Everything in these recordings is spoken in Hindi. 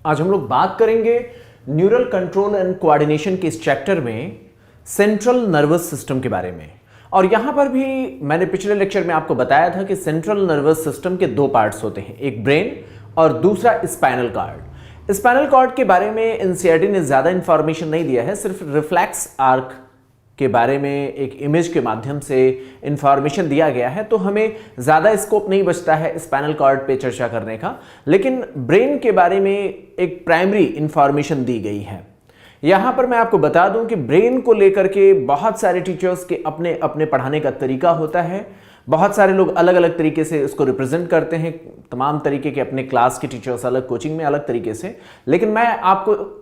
आज हम लोग बात करेंगे न्यूरल कंट्रोल एंड कोऑर्डिनेशन के इस चैप्टर में सेंट्रल नर्वस सिस्टम के बारे में। और यहां पर भी मैंने पिछले लेक्चर में आपको बताया था कि सेंट्रल नर्वस सिस्टम के दो पार्ट्स होते हैं, एक ब्रेन और दूसरा स्पाइनल कॉर्ड। स्पाइनल कॉर्ड के बारे में एनसीईआरटी ने ज्यादा इंफॉर्मेशन नहीं दिया है, सिर्फ रिफ्लेक्स आर्क के बारे में एक इमेज के माध्यम से इंफॉर्मेशन दिया गया है, तो हमें ज़्यादा स्कोप नहीं बचता है स्पाइनल कॉर्ड पे चर्चा करने का। लेकिन ब्रेन के बारे में एक प्राइमरी इंफॉर्मेशन दी गई है। यहाँ पर मैं आपको बता दूं कि ब्रेन को लेकर के बहुत सारे टीचर्स के अपने अपने पढ़ाने का तरीका होता है। बहुत सारे लोग अलग अलग तरीके से इसको रिप्रेजेंट करते हैं, तमाम तरीके के अपने क्लास के टीचर्स अलग, कोचिंग में अलग तरीके से। लेकिन मैं आपको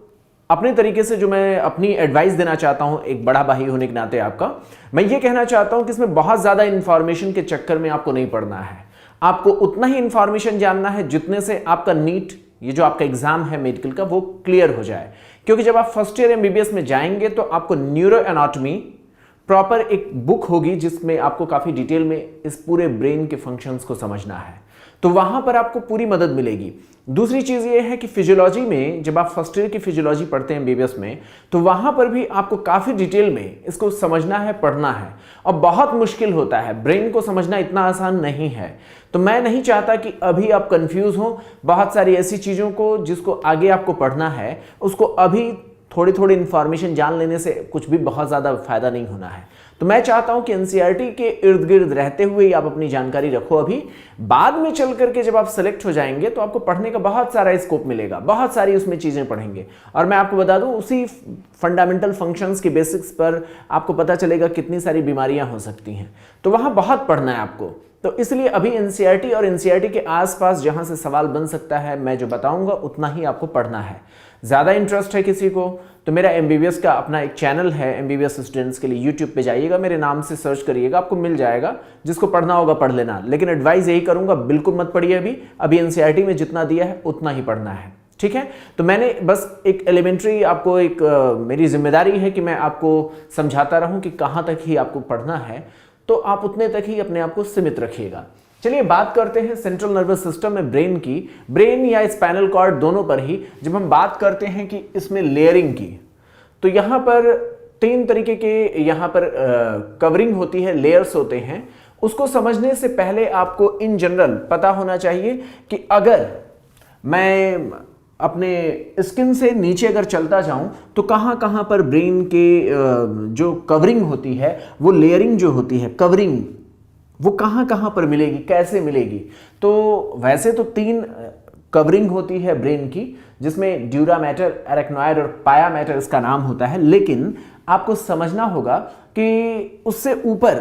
अपने तरीके से जो मैं अपनी एडवाइस देना चाहता हूं, एक बड़ा भाई होने के नाते आपका, मैं ये कहना चाहता हूं कि इसमें बहुत ज़्यादा इंफॉर्मेशन के चक्कर में आपको नहीं पढ़ना है। आपको उतना ही इंफॉर्मेशन जानना है जितने से आपका नीट, ये जो आपका एग्जाम है मेडिकल का, वो क्लियर हो जाए। क्योंकि जब आप फर्स्ट ईयर एमबीबीएस में जाएंगे तो आपको न्यूरो एनाटॉमी प्रॉपर एक बुक होगी जिसमें आपको काफ़ी डिटेल में इस पूरे ब्रेन के फंक्शंस को समझना है, तो वहां पर आपको पूरी मदद मिलेगी। दूसरी चीज ये है कि फिजियोलॉजी में जब आप फर्स्ट ईयर की फिजियोलॉजी पढ़ते हैं एमबीबीएस में, तो वहां पर भी आपको काफी डिटेल में इसको समझना है, पढ़ना है, और बहुत मुश्किल होता है। ब्रेन को समझना इतना आसान नहीं है। तो मैं नहीं चाहता कि अभी आप कंफ्यूज हो बहुत सारी ऐसी चीजों को जिसको आगे आपको पढ़ना है, उसको अभी थोड़ी थोड़ी इंफॉर्मेशन जान लेने से कुछ भी बहुत ज़्यादा फायदा नहीं होना है। तो मैं चाहता हूं कि एनसीईआरटी के इर्द गिर्द रहते हुए ही आप अपनी जानकारी रखो। अभी बाद में चल करके जब आप सेलेक्ट हो जाएंगे तो आपको पढ़ने का बहुत सारा स्कोप मिलेगा, बहुत सारी उसमें चीज़ें पढ़ेंगे। और मैं आपको बता दूं, उसी फंडामेंटल फंक्शंस के बेसिक्स पर आपको पता चलेगा कितनी सारी बीमारियां हो सकती हैं। तो वहाँ बहुत पढ़ना है आपको। तो इसलिए अभी एनसीईआरटी और एनसीईआरटी के आसपास जहां से सवाल बन सकता है, मैं जो बताऊंगा उतना ही आपको पढ़ना है। ज़्यादा इंटरेस्ट है किसी को तो मेरा एमबीबीएस का अपना एक चैनल है एमबीबीएस स्टूडेंट्स के लिए, यूट्यूब पे जाइएगा, मेरे नाम से सर्च करिएगा, आपको मिल जाएगा। जिसको पढ़ना होगा पढ़ लेना। लेकिन एडवाइस यही करूंगा, बिल्कुल मत पढ़िए अभी एनसीईआरटी में जितना दिया है उतना ही पढ़ना है, ठीक है। तो मैंने बस एक एलिमेंट्री आपको एक मेरी जिम्मेदारी है कि मैं आपको समझाता रहूं कि कहाँ तक ही आपको पढ़ना है, तो आप उतने तक ही अपने आप को सीमित रखिएगा। चलिए बात करते हैं सेंट्रल नर्वस सिस्टम में ब्रेन की। ब्रेन या स्पाइनल कॉर्ड दोनों पर ही जब हम बात करते हैं कि इसमें लेयरिंग की, तो यहाँ पर तीन तरीके के यहाँ पर कवरिंग होती है, लेयर्स होते हैं। उसको समझने से पहले आपको इन जनरल पता होना चाहिए कि अगर मैं अपने स्किन से नीचे अगर चलता जाऊं तो कहाँ कहाँ पर ब्रेन के जो कवरिंग होती है, वो लेयरिंग जो होती है, कवरिंग, वो कहाँ कहाँ पर मिलेगी, कैसे मिलेगी। तो वैसे तो तीन कवरिंग होती है ब्रेन की, जिसमें ड्यूरा मैटर, एरेक्नॉइड और पाया मैटर इसका नाम होता है। लेकिन आपको समझना होगा कि उससे ऊपर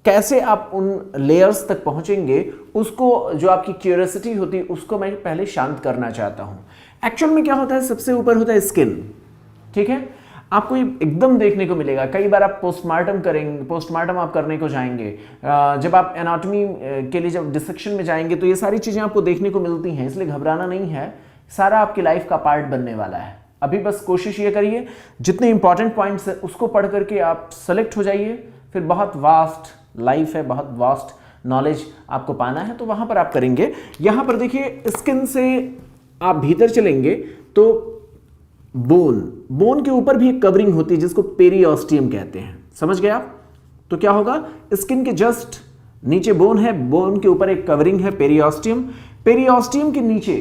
कैसे आप उन लेयर्स तक पहुंचेंगे, उसको जो आपकी क्यूरियोसिटी होती है उसको मैं पहले शांत करना चाहता हूं। एक्चुअल में क्या होता है, सबसे ऊपर होता है स्किन, ठीक है। आपको ये एकदम देखने को मिलेगा। कई बार आप पोस्टमार्टम करेंगे, पोस्टमार्टम आप करने को जाएंगे, जब आप एनाटॉमी के लिए जब डिसेक्शन में जाएंगे तो ये सारी चीज़ें आपको देखने को मिलती हैं। इसलिए घबराना नहीं है, सारा आपकी लाइफ का पार्ट बनने वाला है। अभी बस कोशिश ये करिए जितने इंपॉर्टेंट पॉइंट्स है उसको पढ़ करके आप सेलेक्ट हो जाइए। फिर बहुत वास्ट लाइफ है, बहुत वास्ट नॉलेज आपको पाना है, तो वहाँ पर आप करेंगे। यहाँ पर देखिए, स्किन से आप भीतर चलेंगे तो बोन के ऊपर भी एक कवरिंग होती है जिसको पेरियोस्टियम कहते हैं। समझ गए आप? तो क्या होगा, स्किन के जस्ट नीचे बोन है, बोन के ऊपर एक कवरिंग है पेरियोस्टियम। पेरियोस्टियम के नीचे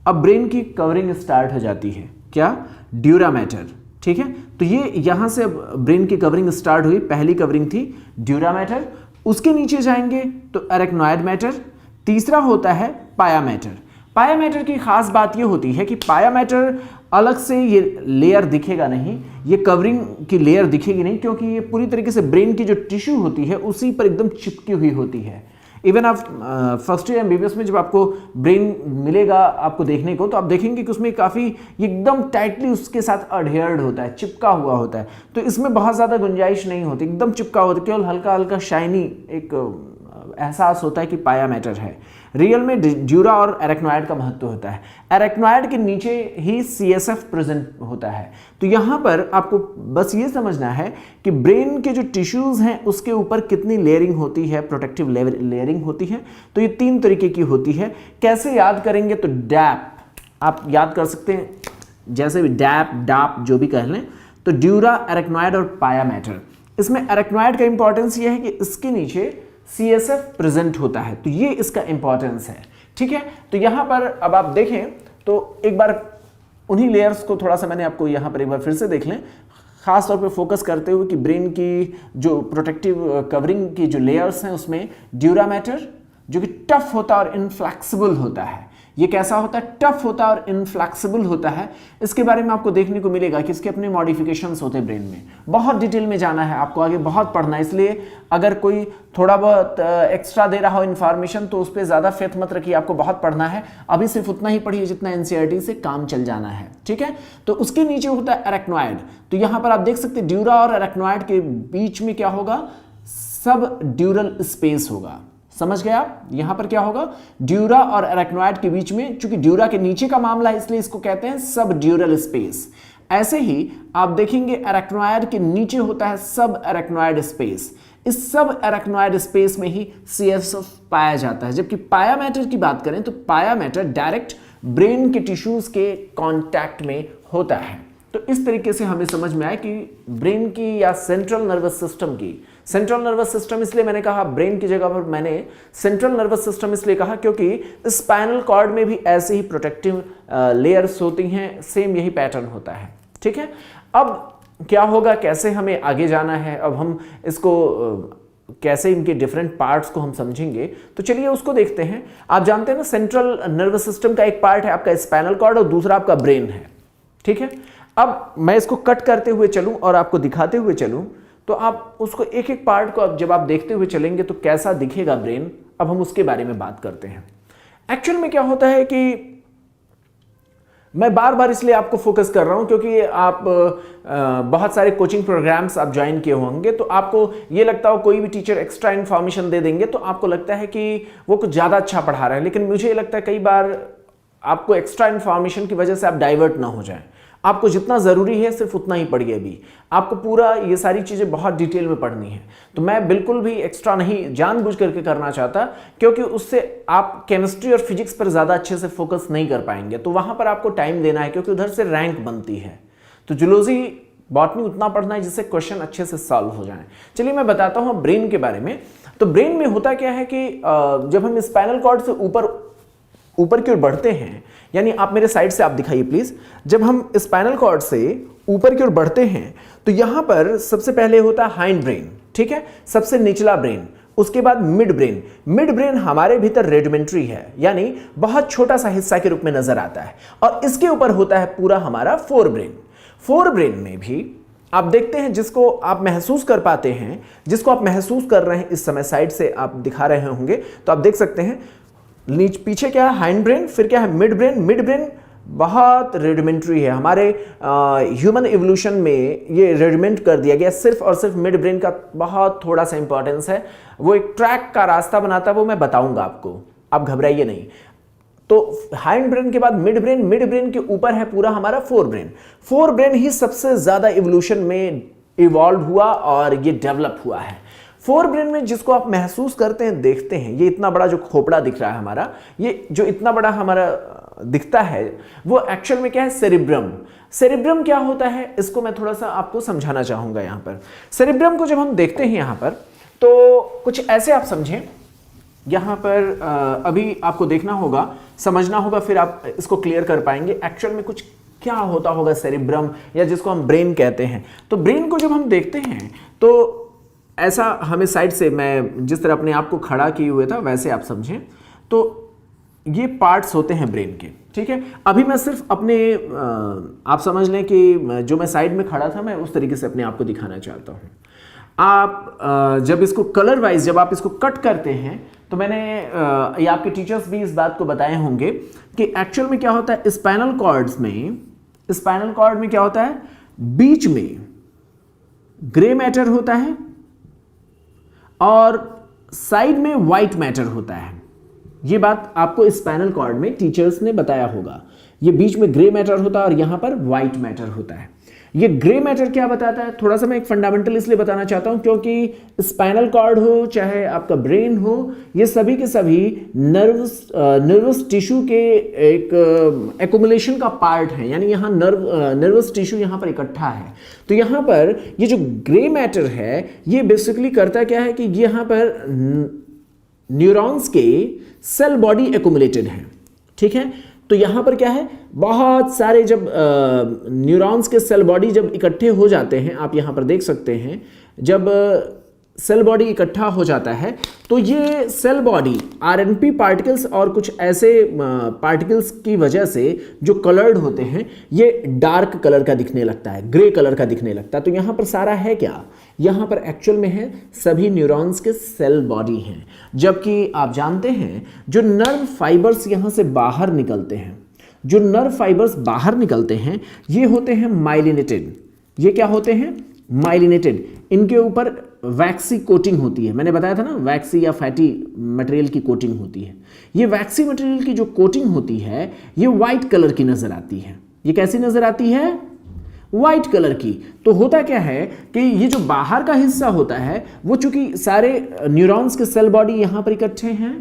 अब ब्रेन की कवरिंग स्टार्ट हो जाती है, क्या, ड्यूरा मैटर, ठीक है। तो ये यहां से अब ब्रेन की कवरिंग स्टार्ट हुई। पहली कवरिंग थी ड्यूरा मैटर, उसके नीचे जाएंगे तो एरेक्नॉइड मैटर, तीसरा होता है पाया मैटर। पाया मैटर की खास बात ये होती है कि पाया मैटर अलग से ये लेयर दिखेगा नहीं, ये कवरिंग की लेयर दिखेगी नहीं, क्योंकि ये पूरी तरीके से ब्रेन की जो टिश्यू होती है उसी पर एकदम चिपकी हुई होती है। इवन आप फर्स्ट ईयर एमबीबीएस में जब आपको ब्रेन मिलेगा आपको देखने को, तो आप देखेंगे कि उसमें काफ़ी एकदम टाइटली उसके साथ अडहेयर्ड होता है, चिपका हुआ होता है। तो इसमें बहुत ज़्यादा गुंजाइश नहीं होती, एकदम चिपका होता है, केवल हल्का हल्का शाइनी एक एहसास होता है कि पाया मैटर है। रियल में ड्यूरा और एरेक्नॉइड का महत्व होता है। एरेक्नॉइड के नीचे ही सीएसएफ प्रेजेंट होता है। तो यहाँ पर आपको बस ये समझना है कि ब्रेन के जो टिश्यूज हैं उसके ऊपर कितनी लेयरिंग होती है, प्रोटेक्टिव लेयरिंग होती है। तो ये तीन तरीके की होती है। कैसे याद करेंगे, तो डैप, आप याद कर सकते हैं, जैसे भी डैप डाप जो भी कह लें, तो ड्यूरा, अरेक्नॉइड और पाया मैटर। इसमें अरेक्नॉइड का इंपॉर्टेंस ये है कि इसके नीचे CSF प्रेजेंट होता है, तो ये इसका इंपॉर्टेंस है, ठीक है। तो यहां पर अब आप देखें तो एक बार उन्हीं लेयर्स को थोड़ा सा मैंने आपको यहां पर एक बार फिर से देख लें, खास तौर पे फोकस करते हुए कि ब्रेन की जो प्रोटेक्टिव कवरिंग की जो लेयर्स हैं उसमें ड्यूरा मैटर जो कि टफ होता है और इनफ्लेक्सिबल होता है। ये कैसा होता है? टफ होता है और इनफ्लेक्सिबल होता है। इसके बारे में आपको देखने को मिलेगा कि इसके अपने मॉडिफिकेशंस होते हैं ब्रेन में। बहुत डिटेल में जाना है आपको, आगे बहुत पढ़ना है, इसलिए अगर कोई थोड़ा बहुत एक्स्ट्रा दे रहा हो इन्फॉर्मेशन तो उस पर ज़्यादा फेथ मत रखिए, आपको बहुत पढ़ना है। अभी सिर्फ उतना ही पढ़िए जितना NCERT से काम चल जाना है, ठीक है। तो उसके नीचे होता है अरेक्नॉइड। तो यहाँ पर आप देख सकते हैं ड्यूरा और अरेक्नॉइड के बीच में क्या होगा? सब ड्यूरल स्पेस होगा। समझ गए आप? यहां पर क्या होगा? ड्यूरा और अरेक्नॉइड के बीच में, चूंकि ड्यूरा के नीचे का मामला है इसलिए इसको कहते हैं सब ड्यूरल स्पेस। ऐसे ही आप देखेंगे अरेक्नॉइड के नीचे होता है सब अरेक्नॉइड स्पेस। इस सब अरेक्नॉइड स्पेस में ही CSF पाया जाता है। जबकि पाया मैटर की बात करें तो पाया मैटर डायरेक्ट ब्रेन के टिश्यूज के कांटेक्ट में होता है। तो इस तरीके से हमें समझ में आया कि ब्रेन की या सेंट्रल नर्वस सिस्टम की, सेंट्रल नर्वस सिस्टम इसलिए मैंने कहा, ब्रेन की जगह पर मैंने सेंट्रल नर्वस सिस्टम इसलिए कहा क्योंकि स्पाइनल कॉर्ड में भी ऐसे ही प्रोटेक्टिव लेयर्स होती हैं, सेम यही पैटर्न होता है, ठीक है। अब क्या होगा, कैसे हमें आगे जाना है, अब हम इसको कैसे इनके डिफरेंट पार्ट्स को हम समझेंगे, तो चलिए उसको देखते हैं। आप जानते हैं ना सेंट्रल नर्वस सिस्टम का एक पार्ट है आपका स्पाइनल कॉर्ड और दूसरा आपका ब्रेन है, ठीक है। अब मैं इसको कट करते हुए चलूं और आपको दिखाते हुए चलूं तो आप उसको एक एक पार्ट को अब जब आप देखते हुए चलेंगे तो कैसा दिखेगा ब्रेन, अब हम उसके बारे में बात करते हैं। एक्चुअल में क्या होता है कि मैं बार बार इसलिए आपको फोकस कर रहा हूं क्योंकि आप बहुत सारे कोचिंग प्रोग्राम्स आप ज्वाइन किए होंगे, तो आपको ये लगता हो कोई भी टीचर एक्स्ट्रा इन्फॉर्मेशन दे देंगे तो आपको लगता है कि वो कुछ ज़्यादा अच्छा पढ़ा रहा है, लेकिन मुझे लगता है कई बार आपको एक्स्ट्रा इन्फॉर्मेशन की वजह से आप डाइवर्ट ना हो जाए। आपको जितना ज़रूरी है सिर्फ उतना ही पढ़िए। अभी आपको पूरा ये सारी चीज़ें बहुत डिटेल में पढ़नी है, तो मैं बिल्कुल भी एक्स्ट्रा नहीं जानबूझ करके करना चाहता क्योंकि उससे आप केमिस्ट्री और फिजिक्स पर ज़्यादा अच्छे से फोकस नहीं कर पाएंगे। तो वहाँ पर आपको टाइम देना है क्योंकि उधर से रैंक बनती है। तो जूलॉजी बॉटनी उतना पढ़ना है जिससे क्वेश्चन अच्छे से सॉल्व हो जाए। चलिए मैं बताता हूँ ब्रेन के बारे में। तो ब्रेन में होता क्या है कि जब हम स्पाइनल कॉर्ड से ऊपर की ओर बढ़ते हैं, यानी आप मेरे साइड से आप दिखाइए प्लीज, जब हम स्पाइनल कॉर्ड से ऊपर की ओर बढ़ते हैं तो यहां पर सबसे पहले होता है हाइंड ब्रेन, ठीक है, सबसे निचला ब्रेन, उसके बाद मिड ब्रेन। मिड ब्रेन हमारे भीतर रेडिमेंट्री है, यानी बहुत छोटा सा हिस्सा के रूप में नजर आता है, और इसके ऊपर होता है पूरा हमारा फोर ब्रेन। फोर ब्रेन में भी आप देखते हैं जिसको आप महसूस कर पाते हैं, जिसको आप महसूस कर रहे हैं इस समय साइड से आप दिखा रहे होंगे, तो आप देख सकते हैं पीछे क्या है, हाइंड ब्रेन, फिर क्या है, मिड ब्रेन। मिड ब्रेन बहुत रेडिमेंट्री है, हमारे ह्यूमन इवोल्यूशन में ये रेडिमेंट कर दिया गया, सिर्फ और सिर्फ मिड ब्रेन का बहुत थोड़ा सा इंपॉर्टेंस है, वो एक ट्रैक का रास्ता बनाता है, वो मैं बताऊंगा आपको, आप घबराइए नहीं। तो हाइंड ब्रेन के बाद मिड ब्रेन, मिड ब्रेन के ऊपर है पूरा हमारा फोर ब्रेन। फोर ब्रेन ही सबसे ज्यादा इवोल्यूशन में इवॉल्व हुआ और ये डेवलप हुआ है। फोर ब्रेन में जिसको आप महसूस करते हैं, देखते हैं, ये इतना बड़ा जो खोपड़ा दिख रहा है हमारा, ये जो इतना बड़ा हमारा दिखता है, वो एक्चुअल में क्या है, सेरिब्रम। सेरिब्रम क्या होता है, इसको मैं थोड़ा सा आपको समझाना चाहूंगा। यहां पर सेरिब्रम को जब हम देखते हैं यहां पर, तो कुछ ऐसे आप समझें, यहां पर अभी आपको देखना होगा, समझना होगा, फिर आप इसको क्लियर कर पाएंगे एक्चुअल में कुछ क्या होता होगा सेरिब्रम, या जिसको हम ब्रेन कहते हैं। तो ब्रेन को जब हम देखते हैं तो ऐसा हमें साइड से, मैं जिस तरह अपने आप को खड़ा किए हुए था वैसे आप समझें, तो ये पार्ट्स होते हैं ब्रेन के, ठीक है। अभी मैं सिर्फ अपने आप समझ लें कि जो मैं साइड में खड़ा था, मैं उस तरीके से अपने आप को दिखाना चाहता हूँ। आप जब इसको कलर वाइज, जब आप इसको कट करते हैं, तो मैंने ये आपके टीचर्स भी इस बात को बताए होंगे कि एक्चुअल में क्या होता है, स्पाइनल कॉर्ड्स में, स्पाइनल कॉर्ड में क्या होता है, बीच में ग्रे मैटर होता है और साइड में व्हाइट मैटर होता है। ये बात आपको स्पाइनल कॉर्ड में टीचर्स ने बताया होगा, ये बीच में ग्रे मैटर होता है और यहां पर व्हाइट मैटर होता है। ये ग्रे मैटर क्या बताता है, थोड़ा सा मैं एक फंडामेंटल इसलिए बताना चाहता हूं क्योंकि स्पाइनल कॉर्ड हो चाहे आपका ब्रेन हो, ये सभी के सभी नर्वस टिश्यू के एक एक्युमुलेशन का पार्ट है, यानी यहाँ नर्वस टिश्यू यहाँ पर इकट्ठा है। तो यहाँ पर ये जो ग्रे मैटर है ये बेसिकली करता क्या है कि यहाँ पर न्यूरॉन्स के सेल बॉडी एक्युमुलेटेड है, ठीक है। तो यहां पर क्या है, बहुत सारे जब न्यूरॉन्स के सेल बॉडी जब इकट्ठे हो जाते हैं, आप यहां पर देख सकते हैं, जब सेल बॉडी इकट्ठा हो जाता है तो ये सेल बॉडी आरएनपी पार्टिकल्स और कुछ ऐसे पार्टिकल्स की वजह से जो कलर्ड होते हैं ये डार्क कलर का दिखने लगता है, ग्रे कलर का दिखने लगता है। तो यहाँ पर सारा है क्या, यहाँ पर एक्चुअल में है सभी न्यूरॉन्स के सेल बॉडी हैं, जबकि आप जानते हैं जो नर्व फाइबर्स यहाँ से बाहर निकलते हैं, जो नर्व फाइबर्स बाहर निकलते हैं ये होते हैं माइलिनेटेड। ये क्या होते हैं, माइलिनेटेड। इनके ऊपर वैक्सी कोटिंग होती है, मैंने बताया था ना, वैक्सी या फैटी मटेरियल की कोटिंग होती है। ये वैक्सी मटेरियल की जो कोटिंग होती है ये वाइट कलर की नजर आती है। ये कैसी नजर आती है, वाइट कलर की। तो होता क्या है कि ये जो बाहर का हिस्सा होता है वो चूंकि सारे न्यूरॉन्स के सेल बॉडी यहाँ पर इकट्ठे हैं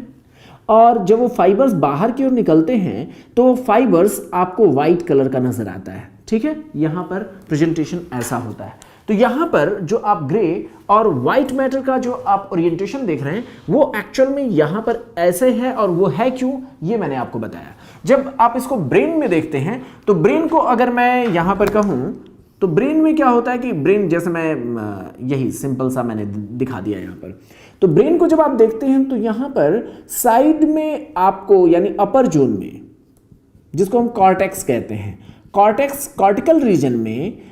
और जब वो फाइबर्स बाहर की ओर निकलते हैं तो वो फाइबर्स आपको वाइट कलर का नजर आता है, ठीक है। यहाँ पर प्रेजेंटेशन ऐसा होता है। तो यहाँ पर जो आप ग्रे और व्हाइट मैटर का जो आप ओरिएंटेशन देख रहे हैं वो एक्चुअल में यहाँ पर ऐसे है, और वो है क्यों ये मैंने आपको बताया। जब आप इसको ब्रेन में देखते हैं तो ब्रेन को अगर मैं यहाँ पर कहूँ तो ब्रेन में क्या होता है कि ब्रेन, जैसे मैं यही सिंपल सा मैंने दिखा दिया यहाँ पर, तो ब्रेन को जब आप देखते हैं तो यहाँ पर साइड में आपको यानी अपर जोन में, जिसको हम कॉर्टेक्स कहते हैं, कॉर्टिकल रीजन में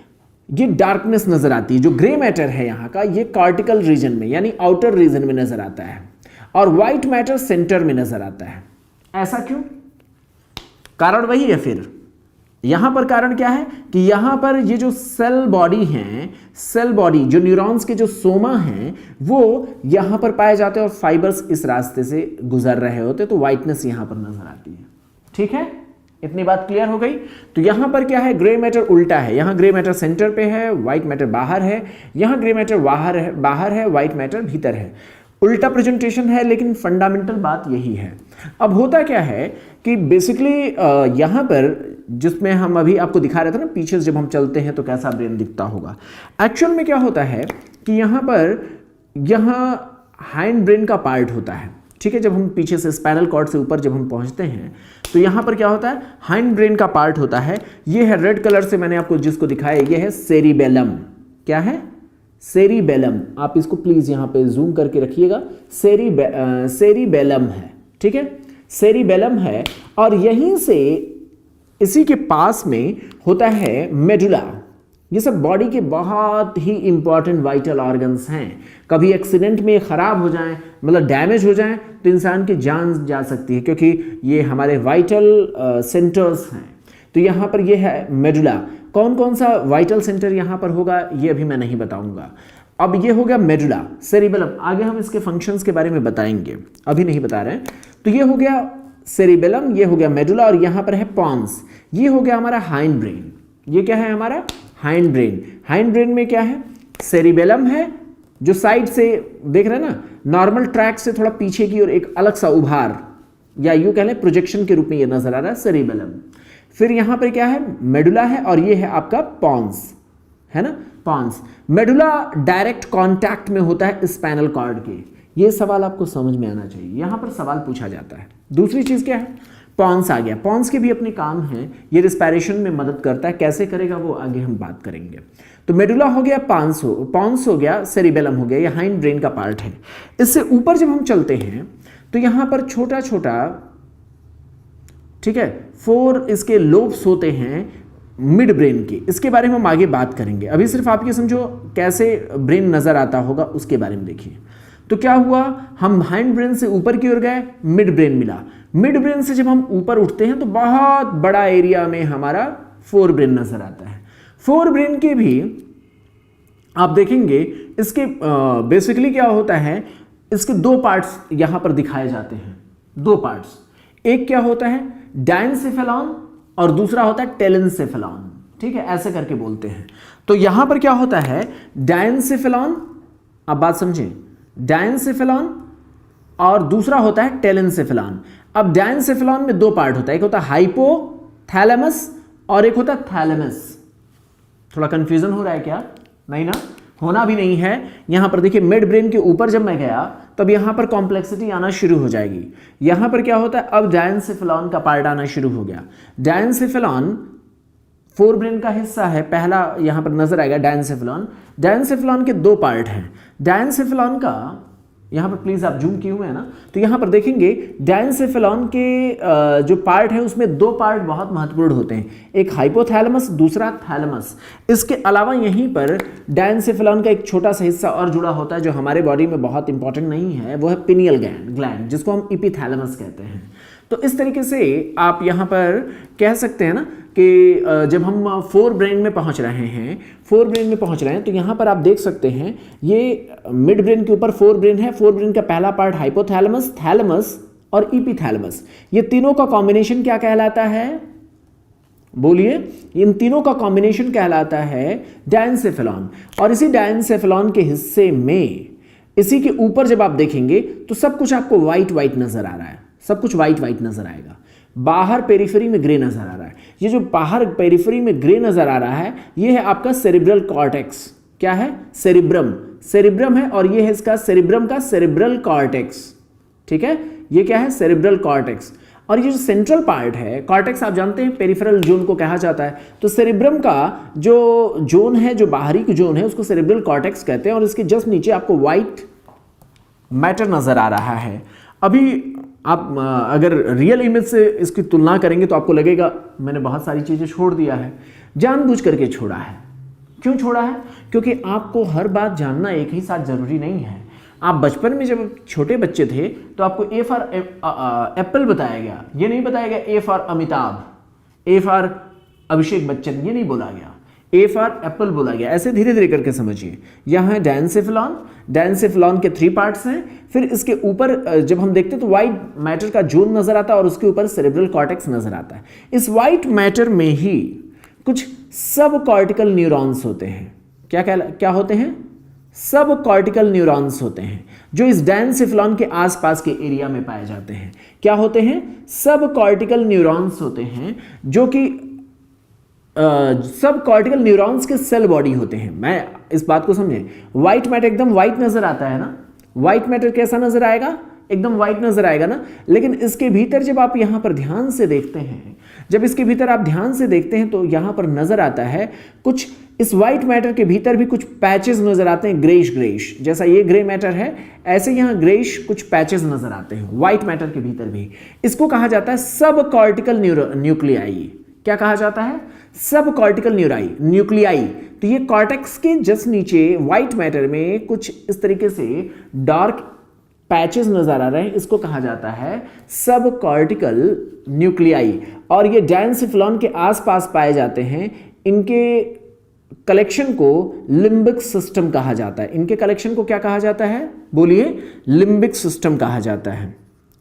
ये डार्कनेस नजर आती है। जो ग्रे मैटर है यहाँ का ये कॉर्टिकल रीजन में यानी आउटर रीजन में नजर आता है और व्हाइट मैटर सेंटर में नजर आता है। ऐसा क्यों, कारण वही है। फिर यहां पर कारण क्या है कि यहां पर ये जो सेल बॉडी हैं, सेल बॉडी जो न्यूरॉन्स के जो सोमा हैं वो यहां पर पाए जाते हैं और फाइबर्स इस रास्ते से गुजर रहे होते, तो व्हाइटनेस यहां पर नजर आती है, ठीक है। इतनी बात क्लियर हो गई। तो यहां पर क्या है, ग्रे मैटर उल्टा है, यहां ग्रे मैटर सेंटर पे है, व्हाइट मैटर बाहर है, यहां ग्रे मैटर बाहर है, व्हाइट मैटर भीतर है। उल्टा प्रेजेंटेशन है, लेकिन फंडामेंटल बात यही है। अब होता क्या है कि बेसिकली यहां पर जिसमें हम अभी आपको दिखा रहे थे ना, पीछे से जब हम चलते हैं तो कैसा ब्रेन दिखता होगा, एक्चुअल में क्या होता है कि यहां हाइंड ब्रेन का पार्ट होता है, ठीक है। जब हम पीछे से स्पाइनल कॉर्ड से ऊपर जब हम पहुंचते हैं तो यहां पर क्या होता है, हाइंड ब्रेन का पार्ट होता है। ये है रेड कलर से मैंने आपको जिसको दिखाया, ये है सेरिबेलम। क्या है, सेरिबेलम। आप इसको प्लीज यहां पे जूम करके रखिएगा, सेरिबेलम है, ठीक है, सेरिबेलम है। और यहीं से इसी के पास में होता है मेडुला। ये सब बॉडी के बहुत ही इंपॉर्टेंट वाइटल ऑर्गन्स हैं। कभी एक्सीडेंट में खराब हो जाएं, मतलब डैमेज हो जाएं, तो इंसान की जान जा सकती है, क्योंकि ये हमारे वाइटल सेंटर्स हैं। तो यहाँ पर ये है मेडुला। कौन कौन सा वाइटल सेंटर यहाँ पर होगा ये अभी मैं नहीं बताऊंगा। अब ये हो गया मेडुला, सेरिबेलम। आगे हम इसके फंक्शंस के बारे में बताएंगे, अभी नहीं बता रहे हैं। तो ये हो गया सेरिबेलम, ये हो गया मेडुला, और यहाँ पर है पॉन्स। ये हो गया हमारा हाइंड ब्रेन। ये क्या है हमारा हाइंड ब्रेन। हाइंड ब्रेन में क्या है, सेरिबेलम है जो साइड से देख रहे हैं ना, नॉर्मल ट्रैक से थोड़ा पीछे की और एक अलग सा उभार या यूं कह लें प्रोजेक्शन के रूप में ये नजर आ रहा है, सेरिबेलम। फिर यहां पर क्या है, मेडुला है, और ये है आपका पॉन्स, है ना, पॉन्स। मेडुला डायरेक्ट कांटेक्ट में होता है स्पाइनल कॉर्ड के। ये सवाल आपको समझ में आना चाहिए, यहां पर सवाल पूछा जाता है। दूसरी चीज क्या है, पॉन्स आ गया। पॉन्स के भी अपने काम हैं, ये रिस्पायरेशन में मदद करता है, कैसे करेगा वो आगे हम बात करेंगे। तो मेडुला हो गया, पॉन्स हो गया, सेरिबेलम हो गया, ये हाइंड ब्रेन का पार्ट है। इससे ऊपर जब हम चलते हैं तो यहां पर छोटा छोटा, ठीक है, 4 इसके लोब्स होते हैं मिड ब्रेन के। इसके बारे में हम आगे बात करेंगे। अभी सिर्फ आप ये समझो कैसे ब्रेन नजर आता होगा उसके बारे में देखिए। तो क्या हुआ, हम हाइंड ब्रेन से ऊपर की ओर गए, मिड ब्रेन मिला। मिड ब्रेन से जब हम ऊपर उठते हैं तो बहुत बड़ा एरिया में हमारा फोर ब्रेन नजर आता है। फोर ब्रेन के भी आप देखेंगे इसके बेसिकली क्या होता है, इसके 2 पार्ट्स यहां पर दिखाए जाते हैं। 2 पार्ट्स, एक क्या होता है डायनसेफेलॉन और दूसरा होता है टेलेनसेफेलॉन, ठीक है, ऐसे करके बोलते हैं। तो यहां पर क्या होता है, डायेनसेफेलॉन, अब बात समझें, डायेनसेफेलॉन और दूसरा होता है टेलेनसेफेलॉन। अब डायेनसेफेलॉन में दो पार्ट होता है, एक होता है हाइपोथैलेमस और एक होता है थैलेमस। थोड़ा कंफ्यूजन हो रहा है क्या? नहीं ना, होना भी नहीं है। यहां पर देखिए मिड ब्रेन के ऊपर जब मैं गया तब यहां पर कॉम्प्लेक्सिटी आना शुरू हो जाएगी। यहां पर क्या होता है, अब डायेनसेफेलॉन का पार्ट आना शुरू हो गया। डायेनसेफेलॉन फोर ब्रेन का हिस्सा है, पहला यहां पर नजर आएगा डायेनसेफेलॉन। डायेनसेफेलॉन के दो पार्ट हैं। डायेनसेफेलॉन का यहां पर प्लीज आप जूम किए हुए हैं ना, तो यहां पर देखेंगे डायेनसेफेलॉन के जो पार्ट है उसमें दो पार्ट बहुत महत्वपूर्ण होते हैं, एक हाइपोथैलेमस, दूसरा थैलेमस। इसके अलावा यहीं पर डायेनसेफेलॉन का एक छोटा सा हिस्सा और जुड़ा होता है जो हमारे बॉडी में बहुत इंपॉर्टेंट नहीं है, वो है पिनियल ग्लैंड, जिसको हम इपीथैलेमस कहते हैं। तो इस तरीके से आप यहाँ पर कह सकते हैं ना कि जब हम फोर ब्रेन में पहुँच रहे हैं, तो यहाँ पर आप देख सकते हैं ये मिड ब्रेन के ऊपर फोर ब्रेन है। फोर ब्रेन का पहला पार्ट हाइपोथैलेमस, थैलेमस और इपीथैलेमस, ये तीनों का कॉम्बिनेशन क्या कहलाता है? बोलिए, इन तीनों का कॉम्बिनेशन कहलाता है डायेनसेफेलॉन। और इसी डायेनसेफेलॉन के हिस्से में, इसी के ऊपर जब आप देखेंगे तो सब कुछ आपको व्हाइट व्हाइट नजर आ रहा है, सब कुछ व्हाइट व्हाइट नजर आएगा। बाहर पेरिफेरी में ग्रे नजर आ रहा है। ये जो बाहर पेरिफेरी में ग्रे नजर आ रहा है, ये है आपका सेरिब्रल कॉर्टेक्स। क्या है? सेरिब्रम, सेरिब्रम है, और ये है इसका सेरिब्रम का सेरिब्रल कॉर्टेक्स। ठीक है, ये क्या है? Cerebral cortex. और ये जो सेंट्रल पार्ट है, कॉर्टेक्स आप जानते हैं पेरिफेरल जोन को कहा जाता है, तो सेरिब्रम का जो जोन है, जो बाहरी जोन है, उसको सेरिब्रल कॉर्टेक्स कहते हैं। और इसके जस्ट नीचे आपको व्हाइट मैटर नजर आ रहा है। अभी आप अगर रियल इमेज से इसकी तुलना करेंगे तो आपको लगेगा मैंने बहुत सारी चीज़ें छोड़ दिया है। जानबूझ करके छोड़ा है। क्यों छोड़ा है? क्योंकि आपको हर बात जानना एक ही साथ जरूरी नहीं है। आप बचपन में जब छोटे बच्चे थे तो आपको ए फॉर एप्पल बताया गया, ये नहीं बताया गया A for Amitabh, A for Abhishek Bachchan, ये नहीं बोला गया, ए फॉर एप्पल बोला गया। ऐसे धीरे धीरे करके समझिए। यहाँ है डायेनसेफेलॉन, डायेनसेफेलॉन के 3 पार्ट्स हैं। फिर इसके ऊपर जब हम देखते हैं तो व्हाइट मैटर का जोन नजर आता है और उसके ऊपर सेरेब्रल कॉर्टेक्स नजर आता है। इस व्हाइट मैटर में ही कुछ सब कॉर्टिकल न्यूरॉन्स होते हैं। क्या होते हैं? सब कॉर्टिकल न्यूरॉन्स होते हैं, जो इस डायेनसेफेलॉन के आसपास के एरिया में पाए जाते हैं। क्या होते हैं? सब कॉर्टिकल न्यूरॉन्स होते हैं, जो कि सब कॉर्टिकल न्यूरॉन्स के सेल बॉडी होते हैं। मैं इस बात को समझें, व्हाइट मैटर एकदम व्हाइट नजर आता है ना, व्हाइट मैटर कैसा नजर आएगा? एकदम व्हाइट नजर आएगा ना। लेकिन इसके भीतर जब आप यहां पर ध्यान से देखते हैं, जब इसके भीतर आप ध्यान से देखते हैं तो यहां पर नजर आता है कुछ, इस व्हाइट मैटर के भीतर भी कुछ पैचेस नजर आते हैं, ग्रेइश ग्रेइश। जैसा ये ग्रे मैटर है, ऐसे यहां ग्रेइश कुछ पैचेस नजर आते हैं व्हाइट मैटर के भीतर भी। इसको कहा जाता है सब कॉर्टिकल न्यूक्लियाई। क्या कहा जाता है? सब कॉर्टिकल न्यूक्लियाई। तो ये कॉर्टेक्स के जस्ट नीचे व्हाइट मैटर में कुछ इस तरीके से डार्क पैचेस नजर आ रहे हैं, इसको कहा जाता है सब कॉर्टिकल न्यूक्लियाई। और ये डायेनसेफेलॉन के आसपास पाए जाते हैं। इनके कलेक्शन को लिम्बिक सिस्टम कहा जाता है। इनके कलेक्शन को क्या कहा जाता है? बोलिए, लिम्बिक सिस्टम कहा जाता है।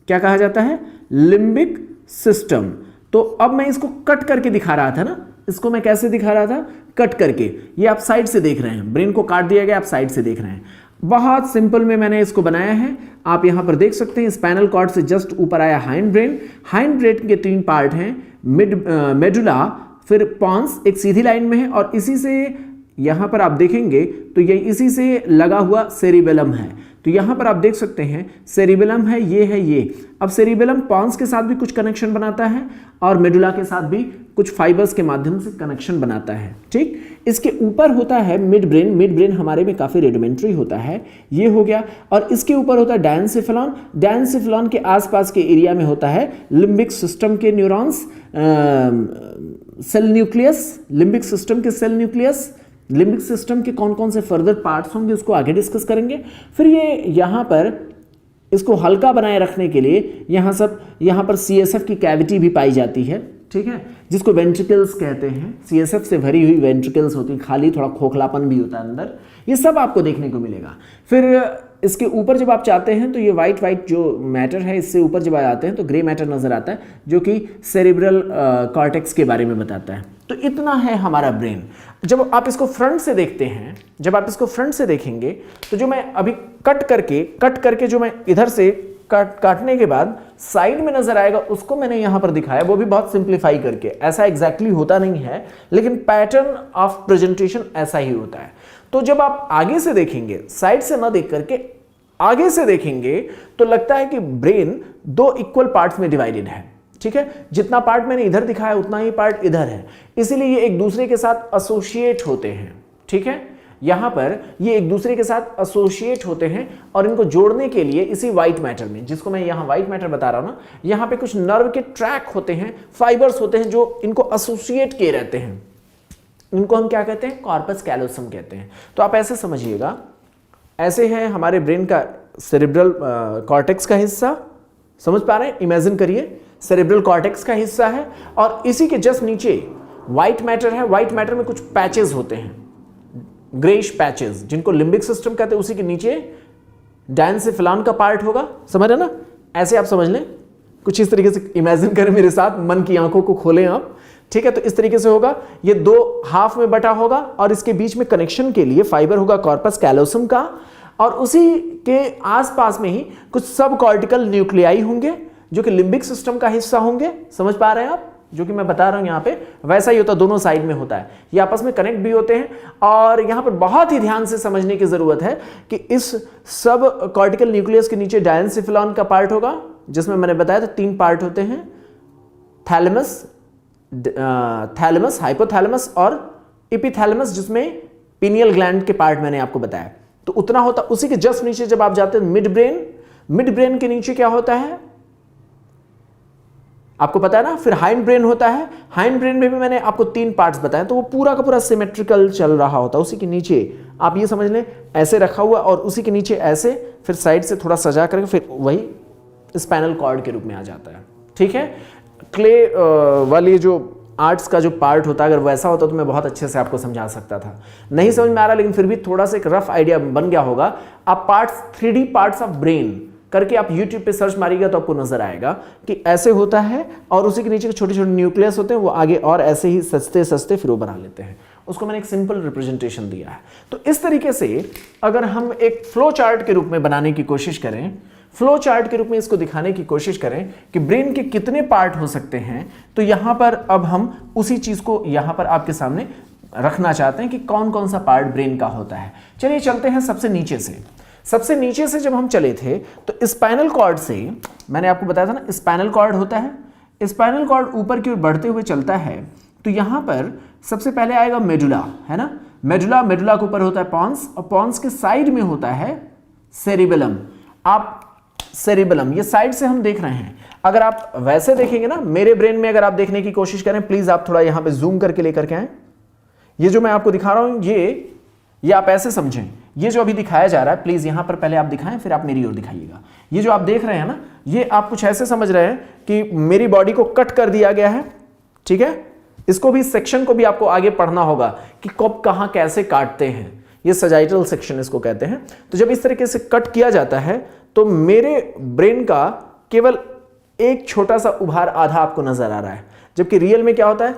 क्या कहा जाता है? Limbic system. तो अब मैं इसको कट करके दिखा रहा था ना, इसको मैं कैसे दिखा रहा था? कट करके। ये आप साइड से देख रहे हैं, ब्रेन को काट दिया गया, आप साइड से देख रहे हैं। बहुत सिंपल में मैंने इसको बनाया है। आप यहां पर देख सकते हैं स्पाइनल कॉर्ड से जस्ट ऊपर आया हाइंड ब्रेन। हाइंड ब्रेन के 3 पार्ट हैं, मेडुला, फिर पॉन्स एक सीधी लाइन में है, और इसी से यहां पर आप देखेंगे तो ये इसी से लगा हुआ सेरिबेलम है। तो यहां पर आप देख सकते हैं सेरिबेलम है, ये है ये। अब सेरिबेलम पॉन्स के साथ भी कुछ कनेक्शन बनाता है और मेडुला के साथ भी कुछ फाइबर्स के माध्यम से कनेक्शन बनाता है। ठीक, इसके ऊपर होता है मिड ब्रेन। मिड ब्रेन हमारे में काफी रेडिमेंट्री होता है, ये हो गया। और इसके ऊपर होता है डायेनसेफेलॉन। डायेनसेफेलॉन के आसपास के एरिया में होता है लिम्बिक सिस्टम के neurons, cell nucleus, limbic system के सेल न्यूक्लियस। लिम्बिक सिस्टम के कौन कौन से फर्दर पार्ट्स होंगे उसको आगे डिस्कस करेंगे। फिर ये यहाँ पर इसको हल्का बनाए रखने के लिए यहाँ पर CSF की कैविटी भी पाई जाती है। ठीक है, जिसको वेंट्रिकल्स कहते हैं। CSF से भरी हुई वेंट्रिकल्स होती है, खाली थोड़ा खोखलापन भी होता है अंदर। ये सब आपको देखने को मिलेगा। फिर इसके ऊपर जब आप चाहते हैं तो ये वाइट जो मैटर है इससे ऊपर जब आ जाते हैं तो ग्रे मैटर नजर आता है, जो कि सेरिब्रल कॉर्टेक्स के बारे में बताता है। तो इतना है हमारा ब्रेन। जब आप इसको फ्रंट से देखते हैं, जब आप इसको फ्रंट से देखेंगे तो जो मैं अभी कट करके जो मैं इधर से काटने के बाद साइड में नजर आएगा उसको मैंने यहां पर दिखाया, वो भी बहुत सिंप्लीफाई करके। ऐसा एग्जैक्टली होता नहीं है, लेकिन पैटर्न ऑफ प्रेजेंटेशन ऐसा ही होता है। तो जब आप आगे से देखेंगे, साइड से ना देख करके आगे से देखेंगे, तो लगता है कि ब्रेन दो इक्वल पार्ट्स में डिवाइडेड है। ठीक है, जितना पार्ट मैंने इधर दिखाया उतना ही पार्ट इधर है, इसीलिए ये एक दूसरे के साथ एसोसिएट होते हैं। ठीक है, यहां पर ये एक दूसरे के साथ एसोसिएट होते हैं और इनको जोड़ने के लिए इसी व्हाइट मैटर में, जिसको मैं यहां व्हाइट मैटर बता रहा हूं ना, यहां पे कुछ नर्व के ट्रैक होते हैं, फाइबर्स होते हैं जो इनको एसोसिएट किए रहते हैं। इनको हम क्या कहते हैं? कॉर्पस कैलोसम कहते हैं। तो आप ऐसे समझिएगा, ऐसे है हमारे ब्रेन का सेरिब्रल कॉर्टेक्स का हिस्सा, समझ पा रहे हैं? इमेजिन करिए, सेरिब्रल कॉर्टेक्स का हिस्सा है और इसी के जस्ट नीचे व्हाइट मैटर है। व्हाइट मैटर में कुछ पैचेस होते हैं, ग्रेइश पैचेस, जिनको लिम्बिक सिस्टम कहते हैं। उसी के नीचे डायंसिफिलान का पार्ट होगा, समझ रहे ना? ऐसे आप समझ लें, कुछ इस तरीके से इमेजिन करें मेरे साथ, मन की आंखों को खोलें आप। ठीक है, तो इस तरीके से होगा, ये दो हाफ में बटा होगा और इसके बीच में कनेक्शन के लिए फाइबर होगा कॉर्पस कैलोसम का, और उसी के आसपास में ही कुछ सब कॉर्टिकल न्यूक्लियाई होंगे जो कि लिम्बिक सिस्टम का हिस्सा होंगे। समझ पा रहे हैं आप? जो कि मैं बता रहा हूं यहां पे वैसा ही होता है, दोनों साइड में होता है, ये आपस में कनेक्ट भी होते हैं। और यहां पर बहुत ही ध्यान से समझने की जरूरत है कि इस सब कॉर्टिकल न्यूक्लियस के नीचे डायंसिफिलॉन का पार्ट होगा, जिसमें मैंने बताया था 3 पार्ट होते हैं, थैलेमस, हाइपोथैलेमस और एपिथैलेमस, जिसमें पिनियल ग्लैंड के पार्ट मैंने आपको बताया। तो उतना होता। उसी के जस्ट नीचे जब आप जाते हैं मिड ब्रेन, मिड ब्रेन के नीचे क्या होता है आपको पता है ना? फिर हाइंड ब्रेन होता है। हाइंड ब्रेन में भी मैंने आपको 3 पार्ट्स बताए, तो वो पूरा का पूरा सिमेट्रिकल चल रहा होता है। उसी के नीचे आप ये समझ लें ऐसे रखा हुआ, और उसी के नीचे ऐसे, फिर साइड से थोड़ा सजा करके फिर वही स्पाइनल कॉर्ड के रूप में आ जाता है। ठीक है, क्ले वाली जो आर्ट्स का जो पार्ट होता है, अगर वैसा होता तो मैं बहुत अच्छे से आपको समझा सकता था। नहीं समझ में आ रहा, लेकिन फिर भी थोड़ा सा एक रफ आइडिया बन गया होगा। आप parts, 3D parts of brain करके आप YouTube पे सर्च मारिएगा तो आपको नजर आएगा कि ऐसे होता है, और उसी के नीचे छोटे छोटे न्यूक्लियस होते हैं, वो आगे और ऐसे ही सस्ते सस्ते फिर वो बना लेते हैं। उसको मैंने एक सिंपल रिप्रेजेंटेशन दिया है। तो इस तरीके से अगर हम एक फ्लो चार्ट के रूप में बनाने की कोशिश करें, फ्लो चार्ट के रूप में इसको दिखाने की कोशिश करें कि ब्रेन के कितने पार्ट हो सकते हैं, तो यहां पर अब हम उसी चीज को यहां पर आपके सामने रखना चाहते हैं कि कौन कौन सा पार्ट ब्रेन का होता है। चलिए चलते हैं सबसे नीचे से। सबसे नीचे से जब हम चले थे तो स्पाइनल कॉर्ड से, मैंने आपको बताया था ना, स्पाइनल कॉर्ड होता है। स्पाइनल कॉर्ड ऊपर की ओर बढ़ते हुए चलता है, तो यहां पर सबसे पहले आएगा मेडुला, है ना? मेडुला के ऊपर होता है पॉन्स, और पॉन्स के साइड में होता है सेरिबेलम। आप सेरिबेलम ये साइड से हम देख रहे हैं। अगर आप वैसे देखेंगे ना, मेरे ब्रेन में अगर आप देखने की कोशिश करें, प्लीज आप थोड़ा यहां पे जूम करके लेकर के आए। ये जो मैं आपको दिखा रहा हूं, ये आप ऐसे समझें, ये जो अभी दिखाया जा रहा है, प्लीज यहां पर पहले आप दिखाएं, फिर आप मेरी ओर दिखाइएगा। ये जो आप देख रहे हैं ना, ये आप कुछ ऐसे समझ रहे हैं कि मेरी बॉडी को कट कर दिया गया है। ठीक है, इसको भी, सेक्शन को भी आपको आगे पढ़ना होगा कि कब कहां कैसे काटते हैं। ये सजाइटल सेक्शन इसको कहते हैं। तो जब इस तरीके से कट किया जाता है तो मेरे ब्रेन का केवल एक छोटा सा उभार आधा आपको नजर आ रहा है, जबकि रियल में क्या होता है,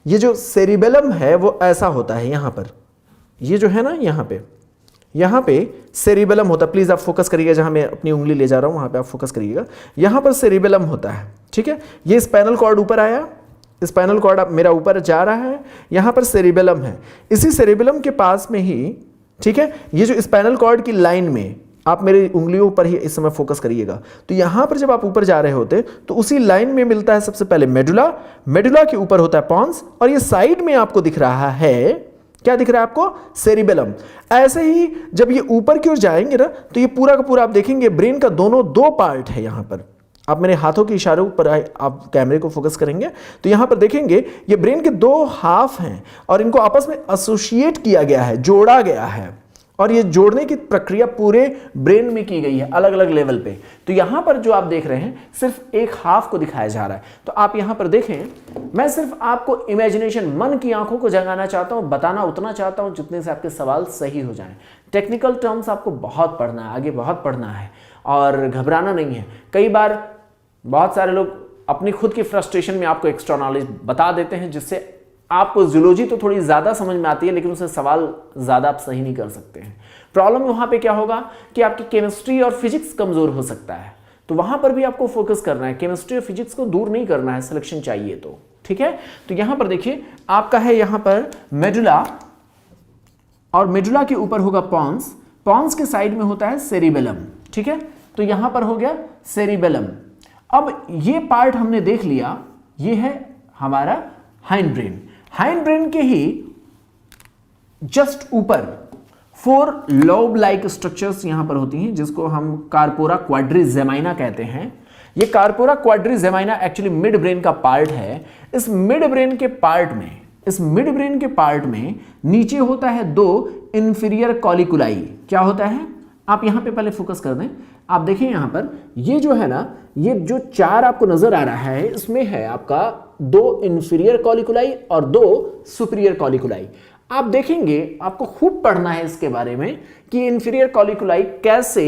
ये जो सेरिबेलम है वो ऐसा होता है। यहां पर ये जो है ना, यहां पे सेरिबेलम होता है। प्लीज आप फोकस करिएगा, जहां मैं अपनी उंगली ले जा रहा हूं वहां पे आप फोकस करिएगा। यहां पर सेरिबेलम होता है। ठीक है, ये स्पाइनल कॉर्ड ऊपर आया, स्पाइनल कॉर्ड मेरा ऊपर जा रहा है, यहां पर सेरिबेलम है। इसी सेरिबेलम के पास में ही, ठीक है, ये जो स्पाइनल कॉर्ड की लाइन में, आप मेरी उंगलियों पर ही इस समय फोकस करिएगा, तो यहां पर जब आप ऊपर जा रहे होते तो उसी लाइन में मिलता है सबसे पहले मेडुला, मेडुला के ऊपर होता है पॉन्स, और ये साइड में आपको दिख रहा है, क्या दिख रहा है आपको? सेरिबेलम। ऐसे ही जब ये ऊपर की ओर जाएंगे ना, तो ये पूरा का पूरा आप देखेंगे ब्रेन का दोनों 2 पार्ट है। यहां पर आप मेरे हाथों के इशारों पर आप कैमरे को फोकस करेंगे तो यहां पर देखेंगे ये ब्रेन के 2 हाफ हैं और इनको आपस में एसोसिएट किया गया है, जोड़ा गया है। और ये जोड़ने की प्रक्रिया पूरे ब्रेन में की गई है अलग अलग लेवल पे। तो यहां पर जो आप देख रहे हैं सिर्फ एक हाफ को दिखाया जा रहा है। तो आप यहां पर देखें, मैं सिर्फ आपको इमेजिनेशन, मन की आंखों को जगाना चाहता हूं, बताना उतना चाहता हूं जितने से आपके सवाल सही हो जाएं। टेक्निकल टर्म्स आपको बहुत पढ़ना है, आगे बहुत पढ़ना है और घबराना नहीं है। कई बार बहुत सारे लोग अपनी खुद की फ्रस्ट्रेशन में आपको एक्स्ट्रा नॉलेज बता देते हैं, जिससे आपको जूलॉजी तो थोड़ी ज्यादा समझ में आती है लेकिन उससे सवाल ज्यादा आप सही नहीं कर सकते हैं। प्रॉब्लम वहां पे क्या होगा कि आपकी केमिस्ट्री और फिजिक्स कमजोर हो सकता है, तो वहां पर भी आपको फोकस करना है। केमिस्ट्री और फिजिक्स को दूर नहीं करना है सिलेक्शन चाहिए तो, ठीक है। तो यहां पर देखिए आपका है यहां पर मेडुला, और मेडुला के ऊपर होगा पॉन्स, पॉन्स के साइड में होता है सेरिबेलम, ठीक है। तो यहां पर हो गया सेरिबेलम। अब ये पार्ट हमने देख लिया, ये है हमारा हाइंड ब्रेन। हाइंड ब्रेन के ही जस्ट ऊपर 4 लोब लाइक स्ट्रक्चर्स यहां पर होती हैं, जिसको हम कार्पोरा क्वाड्रिजेमाइना कहते हैं। ये कार्पोरा क्वाड्रिजेमाइना एक्चुअली मिड ब्रेन का पार्ट है। इस मिड ब्रेन के पार्ट में नीचे होता है 2 इंफीरियर कॉलिकुलाई। क्या होता है, आप यहां पे पहले फोकस कर दें। आप देखें यहां पर ये जो है ना, ये जो 4 आपको नजर आ रहा है, इसमें है आपका 2 इंफीरियर कॉलिकुलाई और 2 सुपीरियर कॉलिकुलाई। आप देखेंगे, आपको खूब पढ़ना है इसके बारे में कि इंफीरियर कॉलिकुलाई कैसे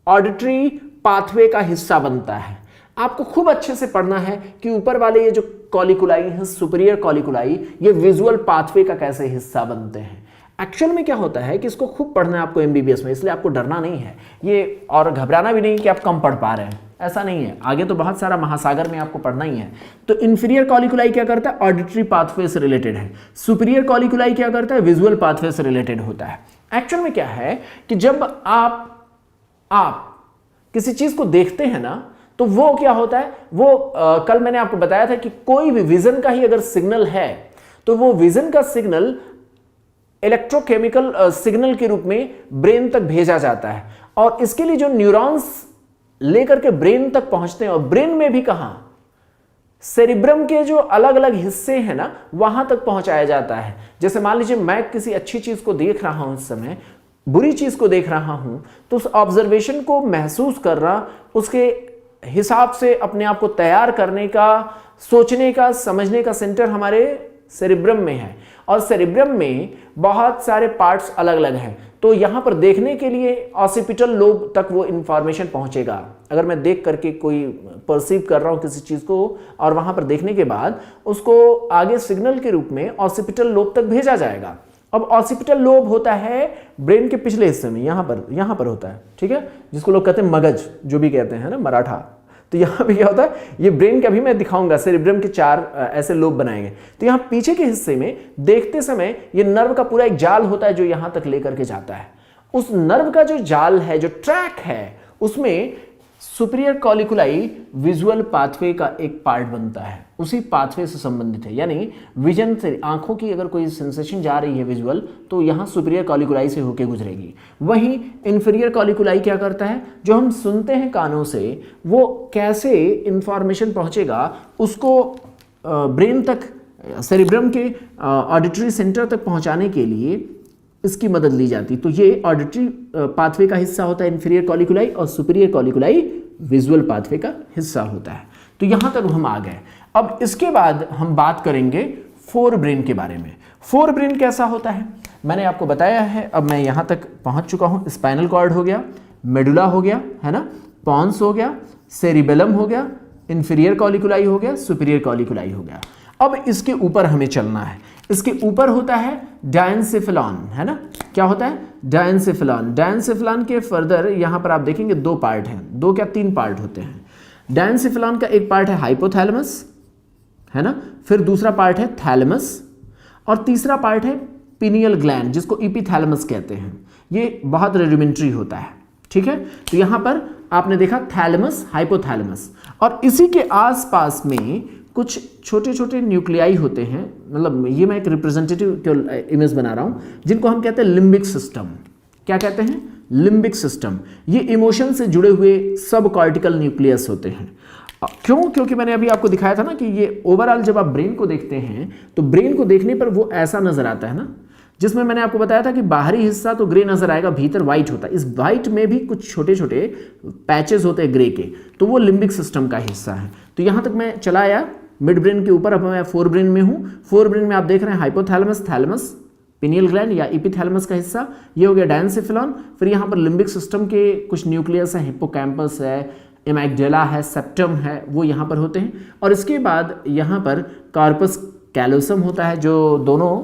ऑडिटरी पाथवे का हिस्सा बनता है। आपको खूब अच्छे से पढ़ना है कि ऊपर वाले ये जो कॉलिकुलाई हैं, सुपीरियर कॉलिकुलाई, ये विजुअल पाथवे का कैसे हिस्सा बनते हैं। एक्चुअल में क्या होता है कि इसको खूब पढ़ना है आपको एमबीबीएस में, इसलिए आपको डरना नहीं है ये, और घबराना भी नहीं कि आप कम पढ़ पा रहे हैं, ऐसा नहीं है। आगे तो बहुत सारा महासागर में आपको पढ़ना ही है। तो इंफीरियर कॉलिकुलाई क्या करता है, ऑडिटरी पाथवे से रिलेटेड है। सुपीरियर कॉलिकुलाई क्या करता है, विजुअल पाथवे से रिलेटेड होता है। एक्चुअल में क्या है कि जब आप किसी चीज को देखते हैं ना, तो वो क्या होता है, वो कल मैंने आपको बताया था कि कोई भी विजन का ही अगर सिग्नल है तो वो विजन का सिग्नल इलेक्ट्रोकेमिकल सिग्नल के रूप में ब्रेन तक भेजा जाता है, और इसके लिए जो न्यूरॉन्स लेकर के ब्रेन तक पहुंचते हैं, और ब्रेन में भी कहां, सेरिब्रम के जो अलग अलग हिस्से हैं ना, वहां तक पहुंचाया जाता है। जैसे मान लीजिए मैं किसी अच्छी चीज को देख रहा हूं, इस समय बुरी चीज को देख रहा हूं, तो उस ऑब्जर्वेशन को महसूस कर रहा, उसके हिसाब से अपने आप को तैयार करने का, सोचने का, समझने का सेंटर हमारे सेरिब्रम में है, और सेरिब्रम में बहुत सारे पार्ट्स अलग अलग हैं। तो यहां पर देखने के लिए ऑसिपिटल लोब तक वो इंफॉर्मेशन पहुंचेगा। अगर मैं देख करके कोई परसीव कर रहा हूं किसी चीज को, और वहां पर देखने के बाद उसको आगे सिग्नल के रूप में ऑसिपिटल लोब तक भेजा जाएगा। अब ऑसिपिटल लोब होता है ब्रेन के पिछले हिस्से में, यहां पर होता है, ठीक है, जिसको लोग कहते हैं मगज, जो भी कहते हैं ना मराठा। तो यहां पे क्या होता है, ये ब्रेन का भी मैं दिखाऊंगा, सेरिब्रम के 4 ऐसे लोब बनाएंगे। तो यहां पीछे के हिस्से में देखते समय ये नर्व का पूरा एक जाल होता है जो यहां तक लेकर के जाता है। उस नर्व का जो जाल है, जो ट्रैक है, उसमें सुपीरियर कॉलिकुलाई विजुअल पाथवे का एक पार्ट बनता है, उसी पाथवे से संबंधित है। यानी विजन से, आंखों की अगर कोई सेंसेशन जा रही है विजुअल, तो यहां सुपीरियर कॉलिकुलाई से होकर गुजरेगी। वहीं इंफीरियर कॉलिकुलाई क्या करता है, जो हम सुनते हैं कानों से, वो कैसे इंफॉर्मेशन पहुंचेगा उसको ब्रेन तक, सेरिब्रम के ऑडिटरी सेंटर तक पहुंचाने के लिए इसकी मदद ली जाती। तो ये ऑडिटरी पाथवे का हिस्सा होता है इंफीरियर कॉलिकुलाई, और सुपीरियर कॉलिकुलाई विजुअल पाथवे का हिस्सा होता है। तो यहां तक हम आ गए। अब इसके बाद हम बात करेंगे फोर ब्रेन के बारे में। फोर ब्रेन कैसा होता है मैंने आपको बताया है। अब मैं यहां तक पहुंच चुका हूं। स्पाइनल कॉर्ड हो गया, मेडुला हो गया, है ना, पॉन्स हो गया, सेरिबेलम हो गया, इंफीरियर कॉलिकुलाई हो गया, सुपीरियर कॉलिकुलाई हो गया। अब इसके ऊपर हमें चलना है। इसके ऊपर होता है डायंसेफेलॉन, है ना, क्या होता है, डायंसेफेलॉन। डायंसेफेलॉन के फर्दर यहां पर आप देखेंगे 2 पार्ट हैं, 2 क्या 3 पार्ट होते हैं। डायंसेफेलॉन का एक पार्ट है हाइपोथैलेमस, है ना, फिर दूसरा पार्ट है थैलेमस, और तीसरा पार्ट है पिनियल ग्लैंड, जिसको इपीथैलेमस कहते हैं। ये बहुत रेडिमेंट्री होता है, ठीक है। तो यहां पर आपने देखा थैलेमस, हाइपोथैलेमस, और इसी के आसपास में कुछ छोटे छोटे न्यूक्लियाई होते हैं। मतलब ये मैं एक रिप्रेजेंटेटिव इमेज बना रहा हूं, जिनको हम कहते हैं लिम्बिक सिस्टम। क्या कहते हैं, लिम्बिक सिस्टम। ये इमोशन से जुड़े हुए सब कॉर्टिकल न्यूक्लियस होते हैं। क्यों, क्योंकि मैंने अभी आपको दिखाया था ना कि ये ओवरऑल जब आप ब्रेन को देखते हैं तो ब्रेन को देखने पर वो ऐसा नजर आता है ना। जिसमें मैंने आपको बताया था कि बाहरी हिस्सा तो ग्रे नजर आएगा, भीतर व्हाइट होता है। इस व्हाइट में भी कुछ छोटे छोटे पैचेस होते हैं ग्रे के, तो वो लिम्बिक सिस्टम का हिस्सा है। तो यहां तक मैं चला आया मिड ब्रेन के ऊपर। अब मैं फोर ब्रेन में हूं। फोर ब्रेन में आप देख रहे हैं हाइपोथैलेमस, थैलेमस, पिनियल ग्लैंड या इपीथैलेमस का हिस्सा, ये हो गया डायंसेफिलॉन। फिर यहाँ पर लिम्बिक सिस्टम के कुछ न्यूक्लियस है, हिप्पोकैम्पस है, एमाइगडाला है, सेप्टम है, वो यहाँ पर होते हैं। और इसके बाद यहाँ पर कार्पस कैलोसम होता है जो दोनों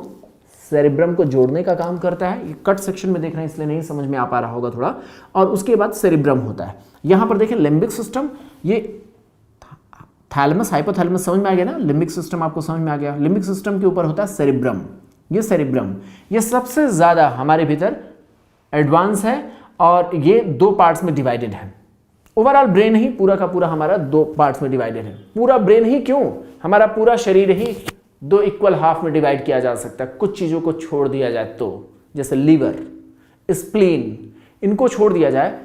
सेरिब्रम को जोड़ने का काम करता है। ये कट सेक्शन में देख रहे हैं इसलिए नहीं समझ में आ पा रहा होगा थोड़ा। और उसके बाद सेरिब्रम होता है। यहाँ पर देखें लिम्बिक सिस्टम, ये थैलेमस हाइपोथैलेमस समझ में आ गया ना, लिम्बिक सिस्टम आपको समझ में आ गया। लिम्बिक सिस्टम के ऊपर होता है सेरिब्रम, ये सेरिब्रम, ये सबसे ज़्यादा हमारे भीतर एडवांस है और ये दो पार्ट्स में डिवाइडेड है। ओवरऑल ब्रेन ही पूरा का पूरा हमारा दो पार्ट्स में डिवाइडेड है। पूरा ब्रेन ही क्यों, हमारा पूरा शरीर ही दो इक्वल हाफ में डिवाइड किया जा सकता है। कुछ चीज़ों को छोड़ दिया जाए तो, जैसे लीवर, स्प्लीन, इनको छोड़ दिया जाए,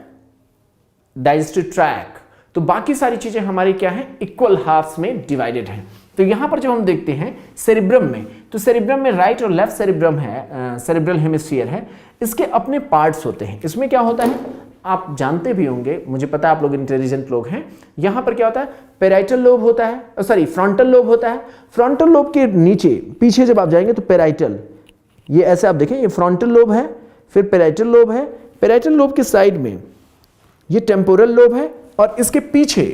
डाइजेस्टिव ट्रैक्ट, तो बाकी सारी चीज़ें हमारी क्या है, इक्वल हाफ्स में डिवाइडेड हैं। तो यहां पर जब हम देखते हैं सेरिब्रम में, तो सेरिब्रम में राइट और लेफ्ट सेरिब्रम है, सेरिब्रल हेमिस्फीयर है, इसके अपने पार्ट्स होते हैं। इसमें क्या होता है आप जानते भी होंगे, मुझे पता है आप लोग इंटेलिजेंट लोग हैं। यहां पर क्या होता है, पेराइटल लोब होता है, सॉरी फ्रंटल लोब होता है। फ्रंटल लोब के नीचे पीछे जब आप जाएंगे तो पेराइटल, ये ऐसे आप देखें, ये फ्रंटल लोब है, फिर पेराइटल लोब है। पेराइटल लोब के साइड में ये टेम्पोरल लोब है और इसके पीछे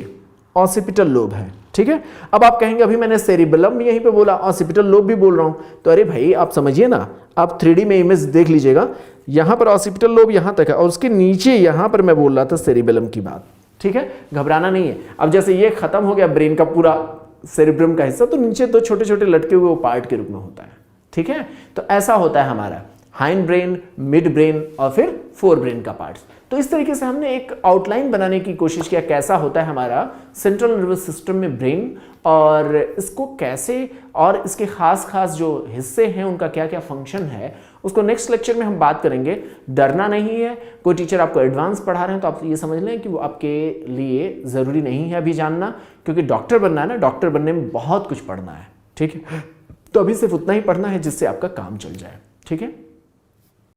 ऑसिपिटल लोब है। ठीक है, अब आप कहेंगे अभी मैंने सेरिबेलम यहीं पे बोला, ऑसिपिटल लोब भी बोल रहा हूं, तो अरे भाई आप समझिए ना, आप 3D में इमेज देख लीजिएगा, यहां पर ऑसिपिटल लोब यहां तक है और उसके नीचे यहां पर मैं बोल रहा था सेरिबेलम की बात। ठीक है, घबराना नहीं है। अब जैसे ये खत्म हो गया ब्रेन का पूरा सेरिब्रम का हिस्सा, तो नीचे दो छोटे छोटे लटके हुए वो पार्ट के रूप में होता है। ठीक है, तो ऐसा होता है हमारा हाइंड ब्रेन, मिड ब्रेन और फिर फोर ब्रेन का पार्ट्स। तो इस तरीके से हमने एक आउटलाइन बनाने की कोशिश किया, कैसा होता है हमारा सेंट्रल नर्वस सिस्टम में ब्रेन, और इसको कैसे, और इसके खास खास जो हिस्से हैं उनका क्या क्या फंक्शन है, उसको नेक्स्ट लेक्चर में हम बात करेंगे। डरना नहीं है, कोई टीचर आपको एडवांस पढ़ा रहे हैं तो आप ये समझ लें कि वो आपके लिए ज़रूरी नहीं है अभी जानना, क्योंकि डॉक्टर बनना है ना, डॉक्टर बनने में बहुत कुछ पढ़ना है। ठीक है, तो अभी सिर्फ उतना ही पढ़ना है जिससे आपका काम चल जाए। ठीक है।